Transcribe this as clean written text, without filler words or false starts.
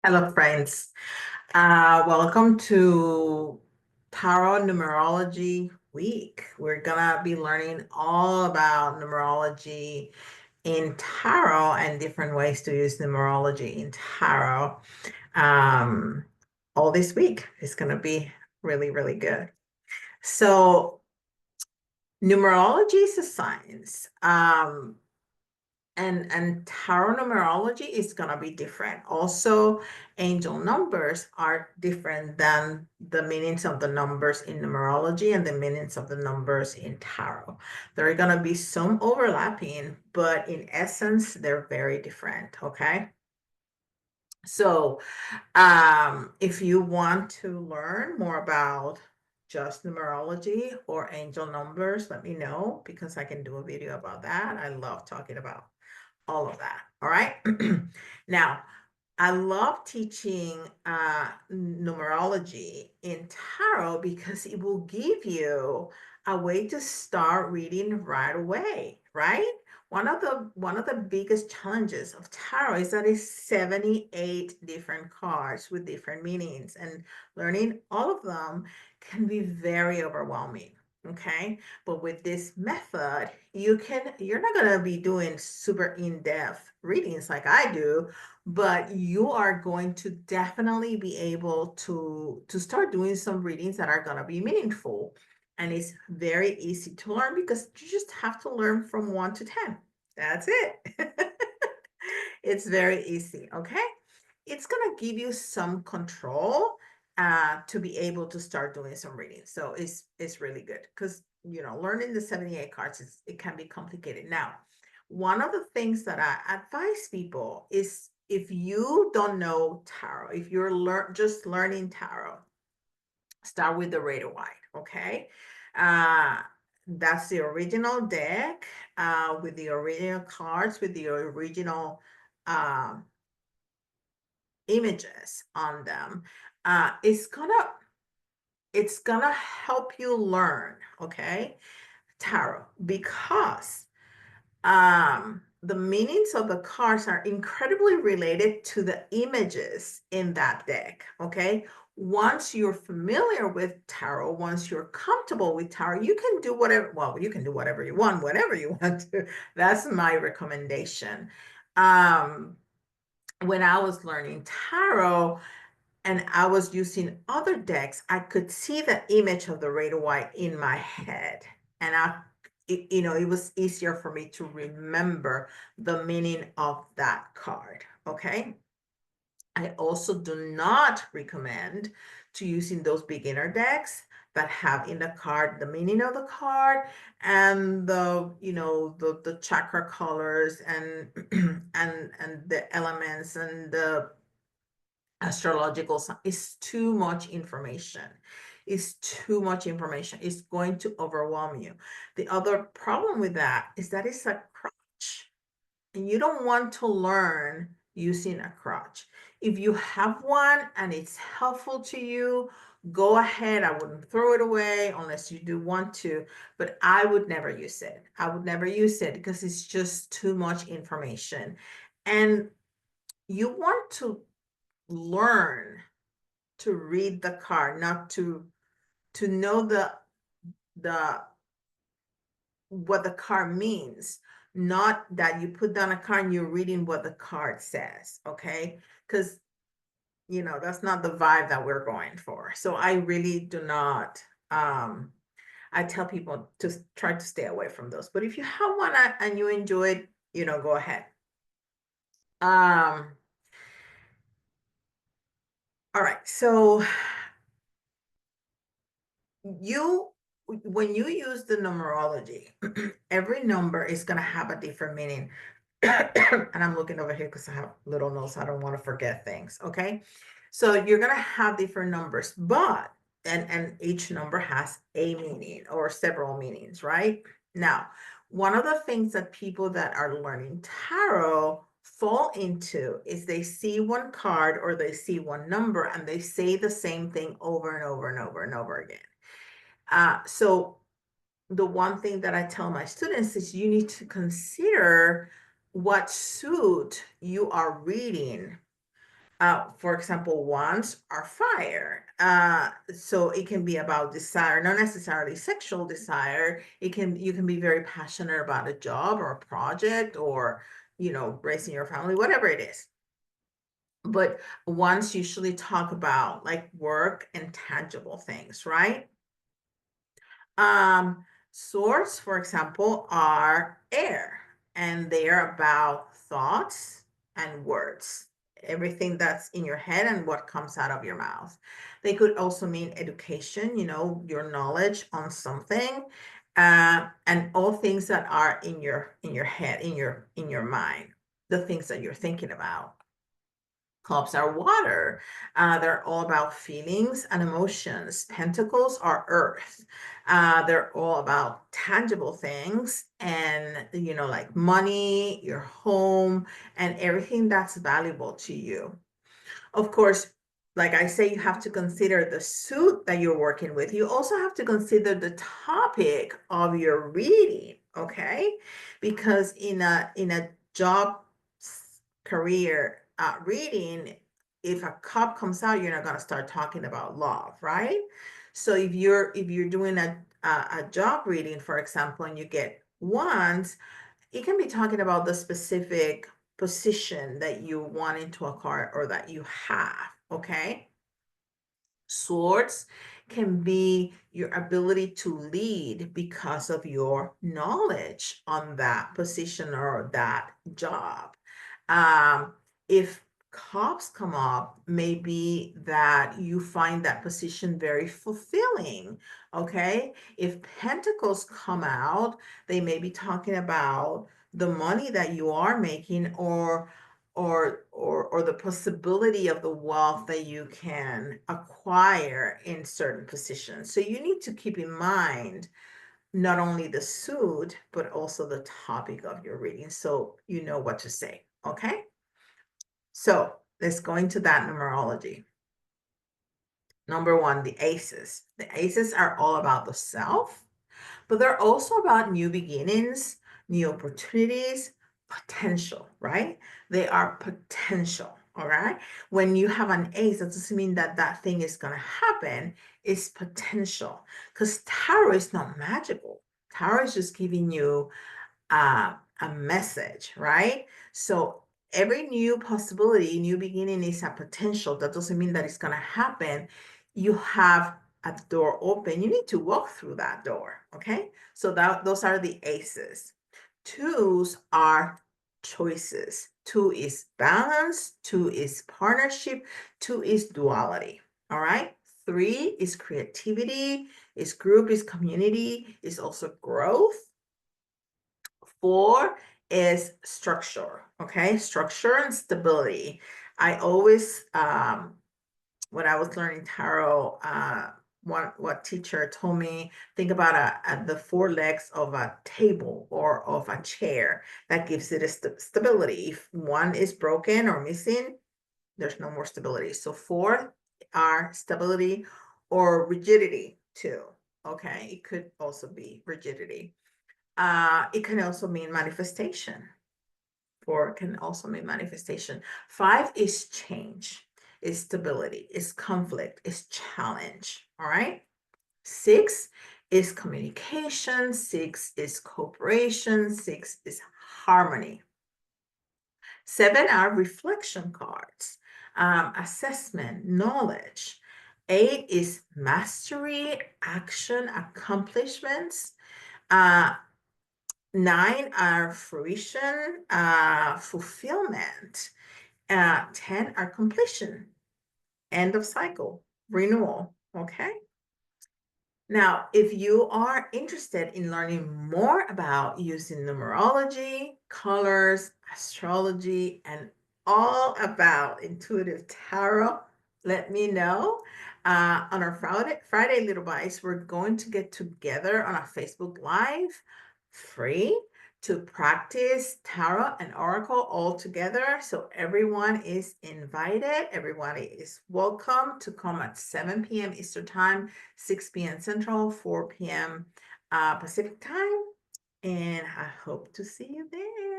Hello, friends. Welcome to Tarot Numerology Week. We're gonna be learning all about numerology in tarot and different ways to use numerology in tarot. Um, all this week. It's gonna be really, really good. So, numerology is a science. And tarot numerology is going to be different. Also, angel numbers are different than the meanings of the numbers in numerology and the meanings of the numbers in tarot. There are going to be some overlapping, but in essence, they're very different. Okay. So, if you want to learn more about just numerology or angel numbers, let me know because I can do a video about that. I love talking about all of that. All right. Now, I love teaching numerology in tarot because it will give you a way to start reading right away, right? One of the biggest challenges of tarot is that it's 78 different cards with different meanings, and learning all of them can be very overwhelming. Okay. But with this method, you're not going to be doing super in-depth readings like I do, but you are going to definitely be able to start doing some readings that are going to be meaningful. And it's very easy to learn because you just have to learn from 1 to 10. That's it. It's very easy. Okay. It's going to give you some control to be able to start doing some reading. So it's really good because learning the 78 cards it can be complicated. Now, one of the things that I advise people is if you don't know tarot, if you're just learning tarot, start with the Rider White. Okay. Uh, that's the original deck with the original cards, with the original um, images on them. It's gonna help you learn, okay, tarot, because the meanings of the cards are incredibly related to the images in that deck. Okay. Once you're familiar with tarot, once you're comfortable with tarot, you can do whatever, well, you can do whatever you want, whatever you want to. That's my recommendation. Um, when I was learning tarot and I was using other decks, I could see the image of the Rider White in my head. And it was easier for me to remember the meaning of that card. Okay. I also do not recommend to using those beginner decks that have in the card the meaning of the card and the chakra colors and and the elements and the astrological sign. Is too much information. It's too much information. It's going to overwhelm you. The other problem with that is that it's a crutch, and you don't want to learn using a crutch. If you have one and it's helpful to you, go ahead. I wouldn't throw it away unless you do want to, but I would never use it. I would never use it because it's just too much information. And you want to learn to read the card, not to know the what the card means, not that you put down a card and you're reading what the card says. Okay. Because that's not the vibe that we're going for. So I really do not I tell people to try to stay away from those. But if you have one and you enjoy it, go ahead. um all right. So you when you use the numerology, every number is going to have a different meaning. And I'm looking over here because I have little notes. I don't want to forget things. Okay. So you're going to have different numbers, but and each number has a meaning or several meanings, right? Now, one of the things that people that are learning tarot fall into is they see one card or they see one number and they say the same thing over and over and over and over again. So the one thing that I tell my students is you need to consider what suit you are reading For example, wands are fire. So it can be about desire, not necessarily sexual desire. You can be very passionate about a job or a project or, raising your family, whatever it is. But wands usually talk about like work and tangible things, right? Um, Swords, for example, are air, and they are about thoughts and words, everything that's in your head and what comes out of your mouth. They could also mean education, your knowledge on something, and all things that are in your head, in your mind, the things that you're thinking about. Clubs are water. They're all about feelings and emotions. Pentacles are earth. They're all about tangible things and, like money, your home, and everything that's valuable to you. Of course, like I say, you have to consider the suit that you're working with. You also have to consider the topic of your reading, okay? Because in a job career reading, if a cup comes out, you're not going to start talking about love, right? So if you're doing a job reading, for example, and you get wands, it can be talking about the specific position that you want into a car or that you have, okay? Swords can be your ability to lead because of your knowledge on that position or that job. Um, if cops come up, maybe that you find that position very fulfilling. Okay. If pentacles come out, they may be talking about the money that you are making or the possibility of the wealth that you can acquire in certain positions. So you need to keep in mind not only the suit, but also the topic of your reading so you know what to say. Okay. So let's go into that numerology. Number one, the aces. The aces are all about the self, but they're also about new beginnings, new opportunities, potential, right? They are potential, all right? When you have an ace, that doesn't mean that that thing is going to happen. It's potential because tarot is not magical. Tarot is just giving you a message, right? So every new possibility, new beginning is a potential. That doesn't mean that it's going to happen. You have a door open. You need to walk through that door. Okay. So those are the aces. Twos are choices. Two is balance. Two is partnership. Two is duality. All right. Three is creativity. Is group, is community, is also growth. Four is structure, okay? Structure and stability. I always, when I was learning tarot, what teacher told me, think about the four legs of a table or of a chair. That gives it a stability. If one is broken or missing, there's no more stability. So four are stability or rigidity too, okay? It could also be rigidity. It can also mean manifestation. Four can also mean manifestation. Five is change, is stability, is conflict, is challenge. All right. Six is communication. Six is cooperation. Six is harmony. Seven are reflection cards, assessment, knowledge. Eight is mastery, action, accomplishments. Uh, Nine are fruition, fulfillment. 10 are completion, end of cycle, renewal. Okay. Now, if you are interested in learning more about using numerology, colors, astrology, and all about intuitive tarot, let me know. On our Friday Little Bites, we're going to get together on a Facebook Live free to practice tarot and oracle all together. So everyone is invited. Everybody is welcome to come at 7 p.m. Eastern Time, 6 p.m. Central, 4 p.m. Pacific Time. And I hope to see you there.